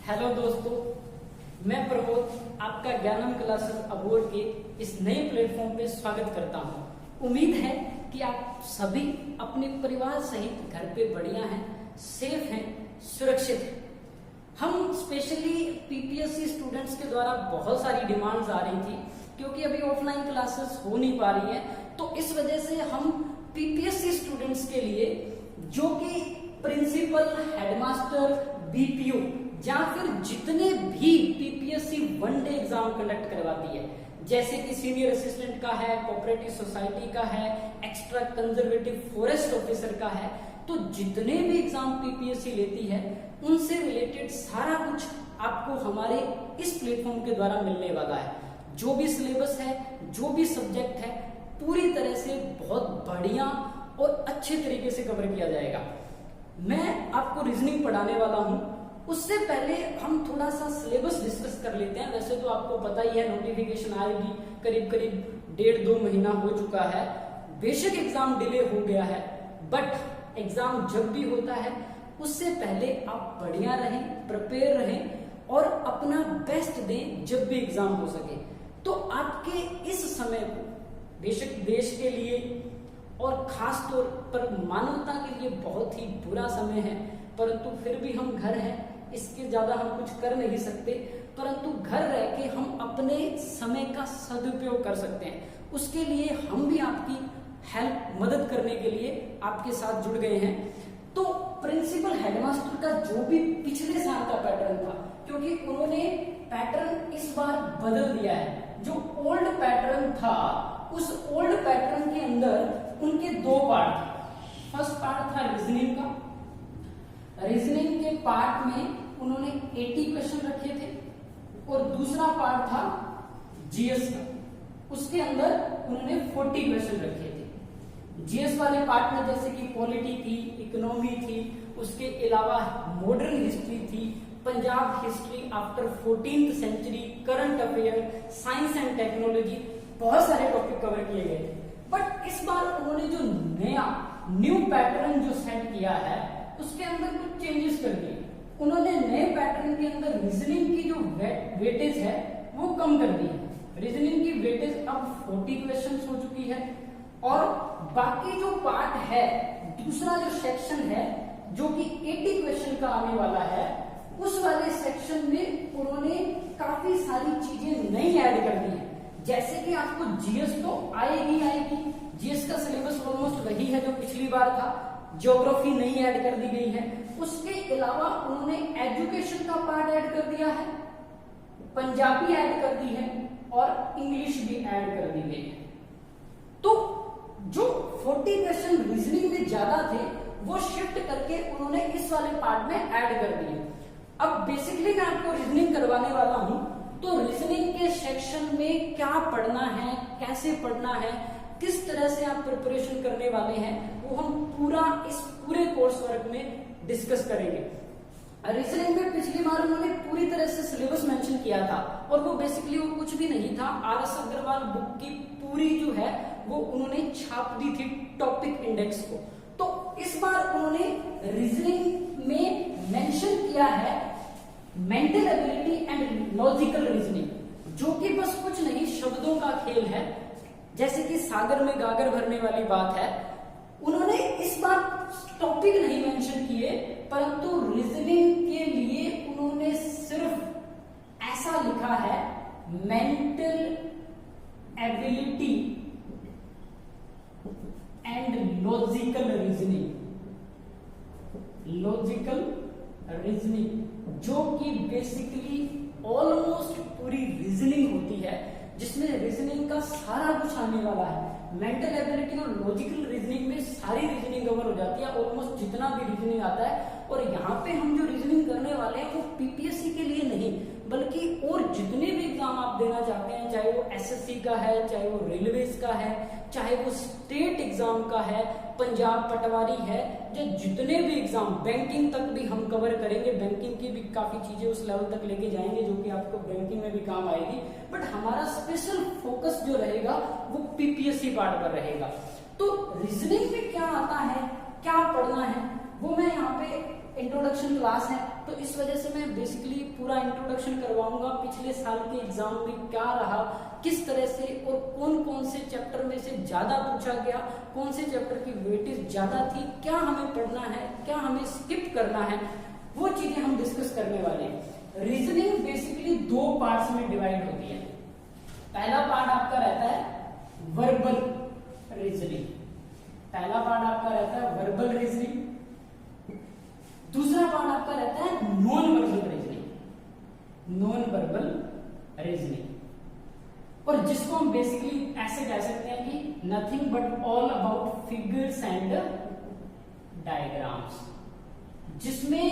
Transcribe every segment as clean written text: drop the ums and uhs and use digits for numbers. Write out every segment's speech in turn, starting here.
Hello दोस्तों, मैं प्रमोद आपका ज्ञानम क्लासेस अबोर्ड के इस नए प्लेटफॉर्म पे स्वागत करता हूं। उम्मीद है कि आप सभी अपने परिवार सहित घर पे बढ़िया हैं, सेफ हैं, सुरक्षित हैं। हम स्पेशली पीपीएससी स्टूडेंट्स के द्वारा बहुत सारी डिमांड्स आ रही थी क्योंकि अभी ऑफलाइन क्लासेस हो नहीं पा रही हैं, तो इस वजह से हम पीपीएससी स्टूडेंट्स के लिए जो कि प्रिंसिपल, हेडमास्टर, बीपीओ या फिर जितने भी PPSC one day exam conduct करवाती है, जैसे कि सीनियर असिस्टेंट का है, कोऑपरेटिव सोसाइटी का है, एक्स्ट्रा कंजर्वेटिव फॉरेस्ट ऑफिसर का है, तो जितने भी एग्जाम पीपीएससी लेती है उनसे रिलेटेड सारा कुछ आपको हमारे इस प्लेटफॉर्म के द्वारा मिलने वाला है। जो भी सिलेबस है, जो भी सब्जेक्ट है, पूरी तरह से बहुत बढ़िया और अच्छे तरीके से कवर किया जाएगा। मैं आपको रीजनिंग पढ़ाने वाला हूं। उससे पहले हम थोड़ा सा सिलेबस डिस्कस कर लेते हैं। वैसे तो आपको पता ही है, नोटिफिकेशन आएगी करीब करीब 1.5-2 महीना हो चुका है। बेशक एग्जाम डिले हो गया है, बट एग्जाम जब भी होता है उससे पहले आप बढ़िया रहें, प्रिपेयर रहें और अपना बेस्ट दें जब भी एग्जाम हो सके। तो आपके इस समय को बेशक देश के लिए और खास तौर पर मानवता के लिए बहुत ही बुरा समय है, परंतु फिर भी हम घर हैं, इसके ज्यादा हम कुछ कर नहीं सकते, परंतु घर रह के हम अपने समय का सदुपयोग कर सकते हैं। उसके लिए हम भी आपकी हेल्प, मदद करने के लिए आपके साथ जुड़ गए हैं। तो प्रिंसिपल हेडमास्टर का जो भी पिछले साल का पैटर्न था, क्योंकि उन्होंने पैटर्न इस बार बदल दिया है। जो ओल्ड पैटर्न था, उस ओल्ड पैटर्न के अंदर उनके 2 पार्ट थे। फर्स्ट पार्ट था रीजनिंग का। रीजनिंग के पार्ट में उन्होंने 80 क्वेश्चन रखे थे और दूसरा पार्ट था जीएस का। उसके अंदर उन्होंने 40 क्वेश्चन रखे थे। जीएस वाले पार्ट में जैसे कि पॉलिटी थी, इकोनॉमी थी, उसके अलावा मॉडर्न हिस्ट्री थी, Punjab history after 14th century, current affair, science and technology, बहुत सारे टॉपिक कवर किए गए थे। बट इस बार उन्होंने जो न्यू पैटर्न जो सेट किया है, उसके अंदर कुछ चेंजेस कर दिए। उन्होंने नए पैटर्न के अंदर रीजनिंग की जो वेटेज है वो कम कर दी है। रीजनिंग की वेटेज अब 40 क्वेश्चन हो चुकी है और बाकी जो पार्ट है, दूसरा जो सेक्शन है जो कि 80 क्वेश्चन का आने वाला है, उस वाले सेक्शन में उन्होंने काफी सारी चीजें नई ऐड कर दी है। जैसे कि आपको जीएस तो आएगी, जीएस का सिलेबस ऑलमोस्ट वही है जो पिछली बार था। ज्योग्राफी नई ऐड कर दी गई है। उसके अलावा उन्होंने एजुकेशन का पार्ट ऐड कर दिया है, पंजाबी ऐड कर दी है और इंग्लिश भी ऐड कर दी गई है। तो जो 40 क्वेश्चन रीजनिंग में ज्यादा थे वो शिफ्ट करके उन्होंने इस वाले पार्ट में ऐड कर दिए। अब बेसिकली मैं आपको रीजनिंग करवाने वाला हूं, तो रीजनिंग के सेक्शन में क्या पढ़ना है, कैसे पढ़ना है, किस तरह से आप प्रिपरेशन करने वाले हैं, वो हम इस पूरे कोर्स वर्क में डिस्कस करेंगे। रीजनिंग में पिछली बार उन्होंने पूरी तरह से सिलेबस मेंशन किया था और वो बेसिकली वो कुछ भी नहीं था। आर.एस. अग्रवाल बुक की पूरी जो है वो उन्होंने छाप दी थी टॉपिक इंडेक्स को। तो इस बार उन्होंने रीजनिंग में मेंशन किया है mental ability and logical reasoning, जो कि बस कुछ नहीं, शब्दों का खेल है। जैसे कि सागर में गागर भरने वाली बात है। उन्होंने इस बार टॉपिक नहीं मेंशन किए, परंतु रीजनिंग के लिए उन्होंने सिर्फ ऐसा लिखा है, mental ability and logical reasoning. Logical reasoning जो कि बेसिकली ऑलमोस्ट पूरी रीजनिंग होती है, जिसमें रीजनिंग का सारा कुछ आने वाला है। मेंटल एबिलिटी और लॉजिकल रीजनिंग में सारी रीजनिंग कवर हो जाती है, ऑलमोस्ट जितना भी रीजनिंग आता है। और यहाँ पे हम जो रीजनिंग करने वाले हैं वो पीपीएससी के लिए नहीं, बल्कि और जितने भी एग्जाम आप देना चाहते हैं, चाहे वो एसएससी का है, चाहे वो रेलवेज का है, चाहे वो स्टेट एग्जाम का है, पंजाब पटवारी है, जो जितने भी एग्जाम, बैंकिंग तक भी हम कवर करेंगे। बैंकिंग की भी काफी चीजें उस लेवल तक लेके जाएंगे जो कि आपको बैंकिंग में भी काम आएगी। बट हमारा स्पेशल फोकस जो रहेगा वो पीपीएससी पार्ट पर रहेगा। तो रीजनिंग में क्या आता है, क्या पढ़ना है, वो मैं यहाँ पे इंट्रोडक्शन क्लास है, तो इस वजह से मैं बेसिकली पूरा इंट्रोडक्शन करवाऊंगा, पिछले साल के एग्जाम में क्या रहा, किस तरह से और कौन कौन से चैप्टर में से ज्यादा पूछा गया, कौन से चैप्टर की वेटेज ज्यादा थी, क्या हमें पढ़ना है, क्या हमें स्किप करना है, वो चीजें हम डिस्कस करने वाले हैं। रीजनिंग बेसिकली 2 पार्ट्स में डिवाइड होती है। पहला पार्ट आपका रहता है वर्बल रीजनिंग, पहला पार्ट आपका रहता है वर्बल रीजनिंग, दूसरा पार्ट आपका रहता है non verbal reasoning, non verbal reasoning, और जिसको हम बेसिकली ऐसे कह सकते हैं कि nothing but all about figures and diagrams, जिसमें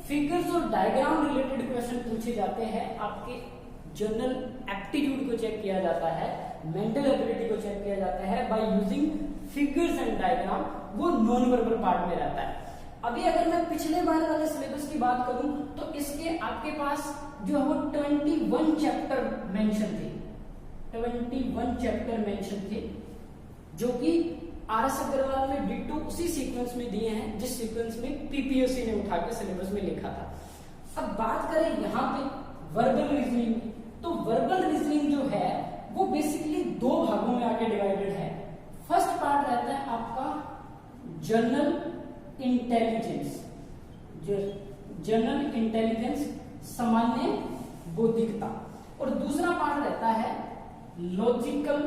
फिगर्स और डायग्राम रिलेटेड क्वेश्चन पूछे जाते हैं। आपके जनरल एप्टीट्यूड को चेक किया जाता है, मेंटल एबिलिटी को चेक किया जाता है by using figures and diagram, वो नॉन वर्बल पार्ट में रहता है। अभी अगर मैं पिछले बार वाले सिलेबस की बात करूं तो इसके आपके पास जो है वो 21 चैप्टर मेंशन थे, 21 चैप्टर मेंशन थे, जो कि आरएस अग्रवाल ने डिट्टो उसी सीक्वेंस में दिए हैं जिस सीक्वेंस में पीपीएससी ने उठा के सिलेबस में लिखा था। अब बात करें यहाँ पे वर्बल रीजनिंग की, तो वर्बल रीजनिंग जो है वो बेसिकली 2 भागों में आके डिवाइडेड है। फर्स्ट पार्ट रहता है आपका जनरल इंटेलिजेंस, जो जनरल इंटेलिजेंस सामान्य बौद्धिकता, और दूसरा पार्ट रहता है लॉजिकल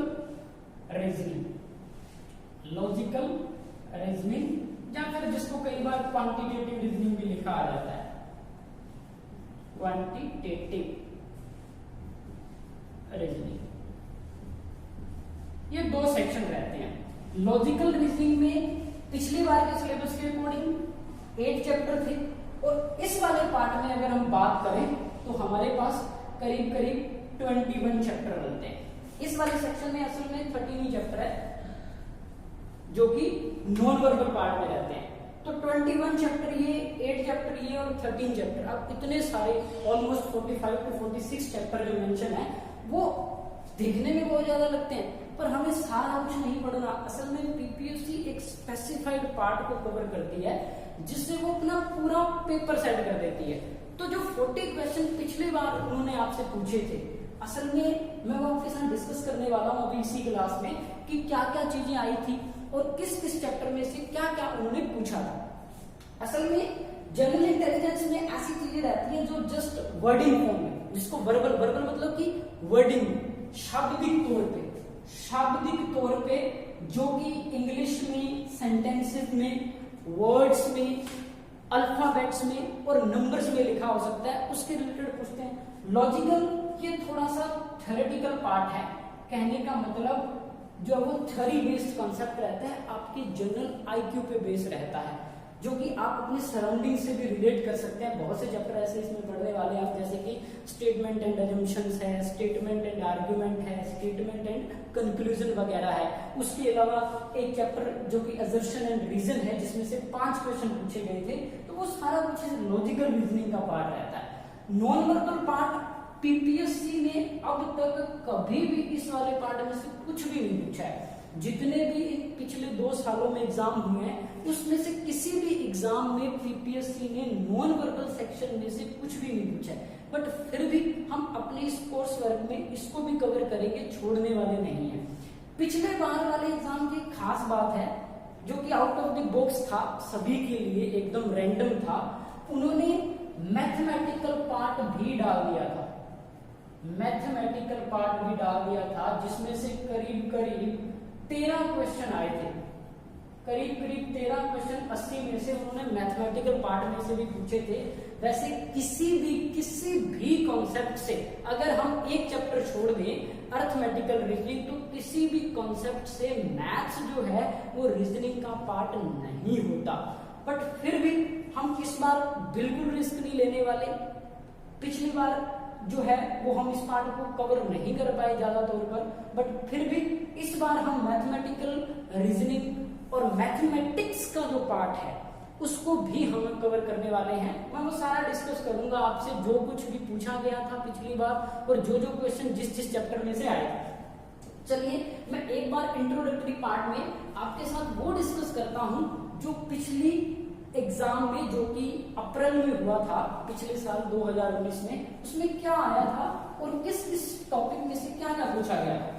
रीजनिंग, लॉजिकल रीजनिंग, या फिर जिसको कई बार क्वांटिटेटिव रीजनिंग भी लिखा आ जाता है, क्वांटिटेटिव रीजनिंग। ये 2 सेक्शन रहते हैं। लॉजिकल रीजनिंग में पिछली बार के सिलेबस के अकॉर्डिंग 8 चैप्टर थे, और इस वाले पार्ट में अगर हम बात करें तो हमारे पास करीब करीब 21 चैप्टर रहते हैं। इस वाले सेक्शन में असल में 13 चैप्टर है जो कि नॉन वर्बल पार्ट में रहते हैं। तो 21 चैप्टर ये, 8 चैप्टर ये और 13 चैप्टर, अब इतने सारे ऑलमोस्ट 45 to 46 चैप्टर जो मेंशन है वो देखने में बहुत ज्यादा लगते हैं, पर हमें सारा कुछ नहीं पढ़ना। असल में पीपीएससी एक स्पेसिफाइड पार्ट को कवर करती है जिससे वो अपना पूरा पेपर सेट कर देती है। तो जो 40 क्वेश्चन पिछली बार उन्होंने आपसे पूछे थे, असल में मैं वो आपके साथ डिस्कस करने वाला हूं अभी इसी क्लास में कि क्या क्या चीजें आई थी और किस किस चैप्टर में से क्या क्या उन्होंने पूछा था। असल में जनरल इंटेलिजेंस में ऐसी चीजें रहती हैं जो जस्ट वर्डिंग फॉर्म में, जिसको वर्बल, वर्बल मतलब कि वर्डिंग, शाब्दिक तौर पे जो कि इंग्लिश में, सेंटेंसेस में, वर्ड्स में, अल्फाबेट्स में और नंबर्स में लिखा हो सकता है, उसके रिलेटेड पूछते हैं। लॉजिकल ये थोड़ा सा थ्योरेटिकल पार्ट है, कहने का मतलब जो वो थ्योरी बेस्ड कॉन्सेप्ट रहता है, आपके जनरल आईक्यू पे बेस रहता है, जो कि आप अपने सराउंडिंग से भी रिलेट कर सकते हैं। बहुत से चैप्टर ऐसे इसमें पढ़ने वाले हैं आप, जैसे कि स्टेटमेंट एंड अजम्पशंस है, स्टेटमेंट एंड आर्ग्यूमेंट है, स्टेटमेंट एंड कंक्लूजन वगैरह है। उसके अलावा एक चैप्टर जो कि असर्शन एंड रीजन है, जिसमें से 5 क्वेश्चन पूछे गए थे, तो वो सारा कुछ लॉजिकल रीजनिंग का पार्ट रहता है। नॉन वर्बल पार्ट पीपीएससी ने अब तक कभी भी इस वाले पार्ट में से कुछ भी नहीं पूछा है। जितने भी पिछले 2 सालों में एग्जाम हुए हैं उसमें से किसी भी एग्जाम में पीपीएससी ने नॉन वर्बल सेक्शन में से कुछ भी नहीं पूछा है, बट फिर भी हम अपने इस कोर्स वर्क में इसको भी कवर करेंगे, छोड़ने वाले नहीं है। पिछले बार वाले एग्जाम की खास बात है जो कि आउट ऑफ द बॉक्स था, सभी के लिए एकदम रैंडम था, उन्होंने मैथमेटिकल पार्ट भी डाल दिया था, मैथमेटिकल पार्ट भी डाल दिया था, जिसमें से करीब करीब 13 क्वेश्चन आए थे, करीब करीब 13 क्वेश्चन 80 में से उन्होंने मैथमेटिकल पार्ट में से भी पूछे थे। वैसे किसी भी कॉन्सेप्ट से अगर हम एक चैप्टर छोड़ दें अर्थमेटिकल रीजनिंग, तो किसी भी कॉन्सेप्ट से मैथ्स जो है वो रीजनिंग का पार्ट नहीं होता। बट फिर भी हम इस बार बिल्कुल रिस्क नहीं लेने वाले। पिछली बार जो है वो हम इस पार्ट को कवर नहीं कर पाए ज्यादा तौर पर, बट फिर भी इस बार हम मैथमेटिकल रीजनिंग और मैथमेटिक्स का जो पार्ट है उसको भी हम कवर करने वाले हैं। मैं वो सारा डिस्कस करूंगा आपसे, जो कुछ भी पूछा गया था पिछली बार और जो जो क्वेश्चन जिस चैप्टर में से आए। चलिए मैं एक बार इंट्रोडक्टरी पार्ट में आपके साथ वो डिस्कस करता हूं जो पिछली एग्जाम में जो कि अप्रैल में हुआ था पिछले साल 2019 में, उसमें क्या आया था और किस किस टॉपिक में से क्या क्या पूछा गया था।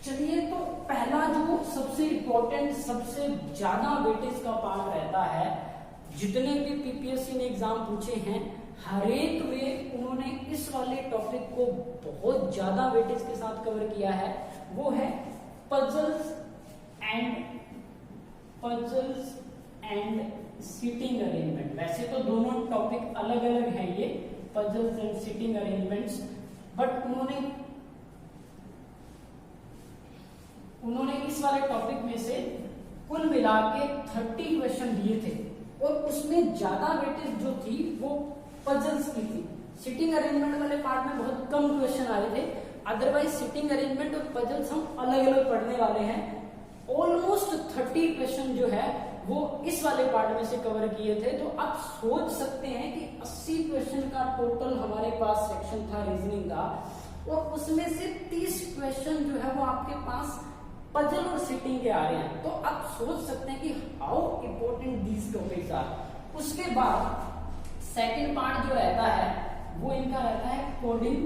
चलिए, तो पहला जो सबसे इंपॉर्टेंट, सबसे ज्यादा वेटेज का पार्ट रहता है, जितने भी पीपीएससी ने एग्जाम पूछे हैं हर एक में उन्होंने इस वाले टॉपिक को बहुत ज्यादा वेटेज के साथ कवर किया है, वो है पजल्स एंड सीटिंग अरेंजमेंट। वैसे तो दोनों टॉपिक अलग अलग हैं, ये puzzles and seating arrangements, but उन्होंने इस वाले टॉपिक में से कुल मिला के 30 क्वेश्चन दिए थे और उसमें ज्यादा वेटेज जो थी वो पजल्स की थी। सीटिंग अरेंजमेंट वाले पार्ट में बहुत कम क्वेश्चन आए थे, अदरवाइज सीटिंग अरेंजमेंट और पजल्स हम अलग अलग पढ़ने वाले हैं। ऑलमोस्ट 30 क्वेश्चन जो है वो इस वाले पार्ट में से कवर किए थे। तो आप सोच सकते हैं कि 80 क्वेश्चन का टोटल हमारे पास सेक्शन था रीजनिंग का, और उसमें से 30 क्वेश्चन जो है वो आपके पास पजल और सीटिंग के आ रहे हैं। तो आप सोच सकते हैं कि how important these topics are. उसके बाद सेकंड पार्ट जो रहता है वो इनका रहता है कोडिंग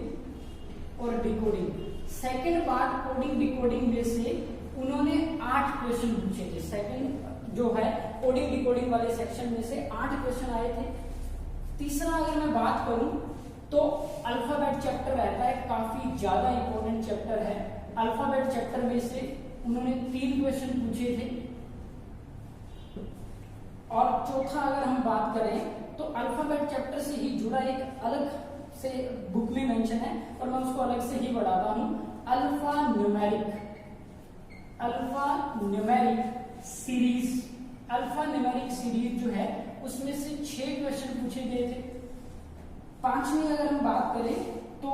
और decoding. Second part coding decoding में से उन्होंने 8 क्वेश्चन पूछे थे। सेकंड जो है कोडिंग डिकोडिंग वाले सेक्शन में से 8 क्वेश्चन आए थे। तीसरा अगर मैं बात करूं तो अल्फाबेट चैप्टर रहता है, काफी ज्यादा इंपॉर्टेंट चैप्टर है। अल्फाबेट चैप्टर में से उन्होंने 3 क्वेश्चन पूछे थे। और चौथा अगर हम बात करें तो अल्फाबेट चैप्टर से ही जुड़ा एक अलग से बुक में मेंशन है और मैं उसको अलग से ही पढ़ाता हूं, alpha numeric series. Alpha numeric series जो है उसमें से 6 क्वेश्चन पूछे गए थे। पांचवी अगर हम बात करें तो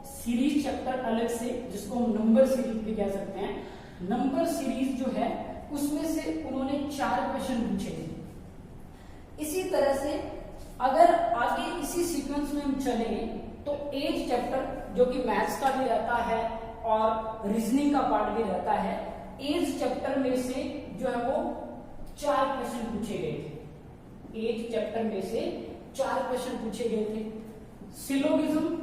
सीरीज चैप्टर अलग से, जिसको हम नंबर सीरीज भी कह सकते हैं, नंबर सीरीज जो है उसमें से उन्होंने 4 क्वेश्चन पूछे थे। इसी तरह से अगर आगे इसी सीक्वेंस में हम चलेंगे तो एज चैप्टर जो कि मैथ्स का भी रहता है और रीजनिंग का पार्ट भी रहता है, एज चैप्टर में से जो है वो 4 क्वेश्चन पूछे गए थे। एज चैप्टर में से 4 क्वेश्चन पूछे गए थे। सिलोगिज्म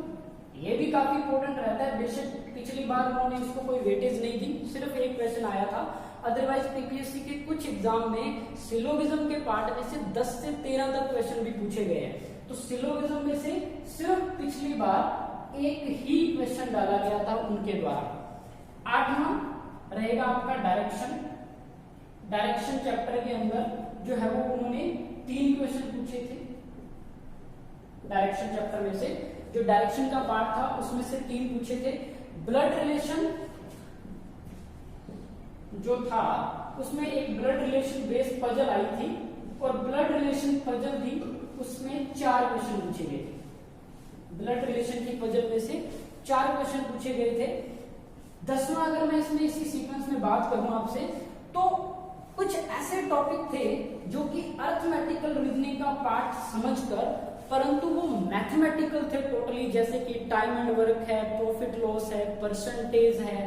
ये भी काफी इंपॉर्टेंट रहता है, बेशक पिछली बार उन्होंने इसको कोई वेटेज नहीं दी, सिर्फ एक क्वेश्चन आया था। अदरवाइज पीपीएससी के कुछ एग्जाम में सिलोगिज्म के पार्ट में से 10 से 13 तक क्वेश्चन भी पूछे गए हैं। तो सिलोगिज्म में से सिर्फ पिछली बार एक ही क्वेश्चन डाला गया था उनके द्वारा। 8वां रहेगा आपका डायरेक्शन। डायरेक्शन चैप्टर के अंदर जो है वो उन्होंने 3 क्वेश्चन पूछे थे। डायरेक्शन चैप्टर में से जो डायरेक्शन का पार्ट था उसमें से 3 पूछे थे। ब्लड रिलेशन जो था उसमें एक ब्लड रिलेशन बेस्ड पजल आई थी और ब्लड रिलेशन पजल थी, उसमें 4 क्वेश्चन पूछे गए थे। ब्लड रिलेशन की पजल में से 4 क्वेश्चन पूछे गए थे। 10वां अगर मैं इसमें इसी सीक्वेंस में बात करूं आपसे तो कुछ ऐसे टॉपिक थे जो कि अर्थमेटिकल रीजनिंग का पार्ट समझकर, परंतु वो मैथमेटिकल थे टोटली, जैसे कि टाइम एंड वर्क है, प्रॉफिट लॉस है, परसेंटेज है,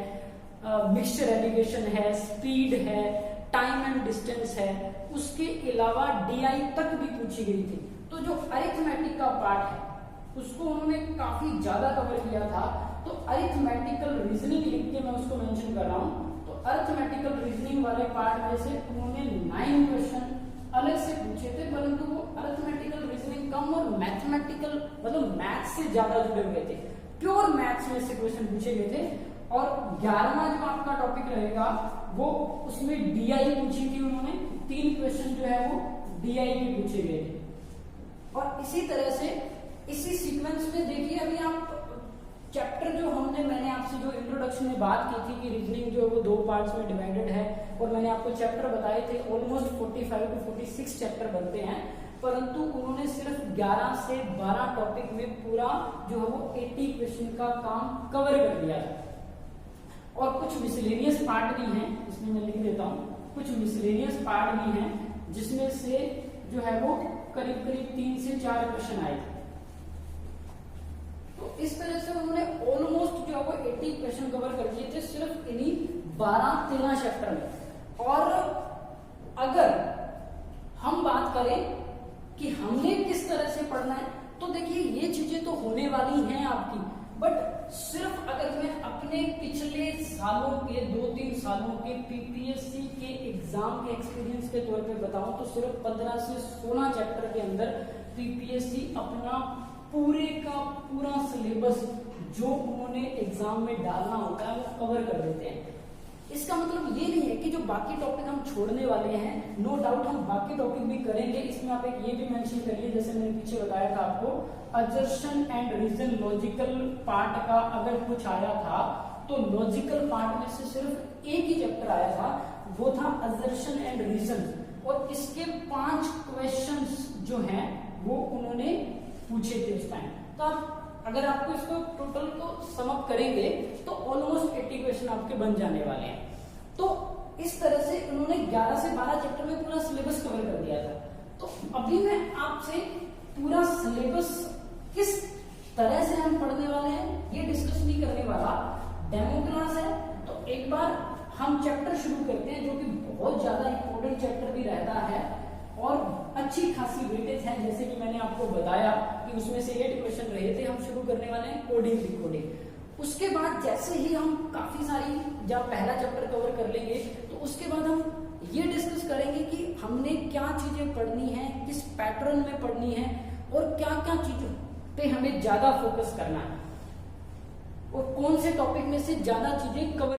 मिक्सचर एलिगेशन है, स्पीड है, टाइम एंड डिस्टेंस है। उसके अलावा डीआई तक भी पूछी गई थी। तो जो अरिथमेटिक का पार्ट है उसको उन्होंने काफी ज्यादा कवर किया था। तो अरिथमेटिकल रीजनिंग लिख के मैं उसको मेंशन कर रहा हूं। तो अरिथमेटिकल रीजनिंग वाले पार्ट में से उन्होंने 9 क्वेश्चन अलग से पूछे थे, परंतु वो अरिथमेटिकल रीजनिंग कम और मैथमेटिकल मतलब मैथ्स से ज्यादा जुड़े हुए थे। प्योर मैथ्स में से क्वेश्चन पूछे गए थे। और 11वां जो आपका टॉपिक रहेगा वो उसमें डीआई पूछी थी उन्होंने। 3 क्वेश्चन जो है वो डीआई के पूछे गए थे। और इसी तरह से इसी सीक्वेंस में देखिए, अभी आप चैप्टर जो मैंने आपसे जो इंट्रोडक्शन में बात की थी कि रीजनिंग जो है वो 2 पार्ट्स में डिवाइडेड है और मैंने आपको चैप्टर बताए थे, ऑलमोस्ट 45 to 46 चैप्टर बनते हैं, परंतु उन्होंने सिर्फ 11 से 12 टॉपिक में पूरा जो है वो 80 क्वेश्चन का काम कवर कर लिया है। और कुछ मिसलेनियस पार्ट भी हैं, इसमें मैं लिख देता हूँ, कुछ मिसलेनियस पार्ट भी हैं जिसमें से जो है वो करीब 3 से 4 क्वेश्चन आए थे। तो इस तरह से उन्होंने ऑलमोस्ट जो है वो 80 क्वेश्चन कवर कर दिए थे सिर्फ इन्हीं 12-13 चैप्टर में। और अगर हम बात करें कि हमने किस तरह से पढ़ना है, तो देखिए ये चीजें तो होने वाली हैं आपकी, बट सिर्फ अगर मैं अपने पिछले सालों के 2-3 सालों के पीपीएससी के एग्जाम के एक्सपीरियंस के तौर पे बताऊं तो सिर्फ 15 से 16 चैप्टर के अंदर पीपीएससी अपना पूरे का पूरा सिलेबस जो उन्होंने एग्जाम में डालना होता है वो कवर कर देते हैं। इसका मतलब ये नहीं है कि जो बाकी टॉपिक हम छोड़ने वाले हैं, नो डाउट हम बाकी टॉपिक भी करेंगे। इसमें आप एक ये भी मेंशन करिए, जैसे मैंने पीछे बताया था आपको, assertion and reason logical part का अगर कुछ आया था तो लॉजिकल पार्ट में से सिर्फ एक ही चैप्टर आया था, वो था असर्शन एंड रीजन, और इसके 5 क्वेश्चंस जो हैं वो उन्होंने पूछे थे उस टाइम। तो आप अगर आपको इसको टोटल को सम अप करेंगे तो ऑलमोस्ट 80 क्वेश्चन आपके बन जाने वाले हैं। तो इस तरह से उन्होंने 11 से 12 चैप्टर में पूरा सिलेबस कवर कर दिया था। तो अभी मैं आपसे पूरा सिलेबस किस तरह से हम पढ़ने वाले हैं ये डिस्कस नहीं करने वाला, डेमो क्लास है। तो एक बार हम चैप्टर शुरू करते हैं जो कि बहुत ज्यादा इंपॉर्टेंट चैप्टर भी रहता है और अच्छी खासी वेटेज है, जैसे कि मैंने आपको बताया कि उसमें से 8 क्वेश्चन रहे थे। हम शुरू करने वाले हैं कोडिंग डिकोडिंग। उसके बाद जैसे ही हम काफी सारी जब पहला चैप्टर कवर कर लेंगे तो उसके बाद हम ये डिस्कस करेंगे कि हमने क्या चीजें पढ़नी है, किस पैटर्न में पढ़नी है और क्या क्या चीजों पे हमें ज्यादा फोकस करना है और कौन से टॉपिक में से ज्यादा चीजें कवर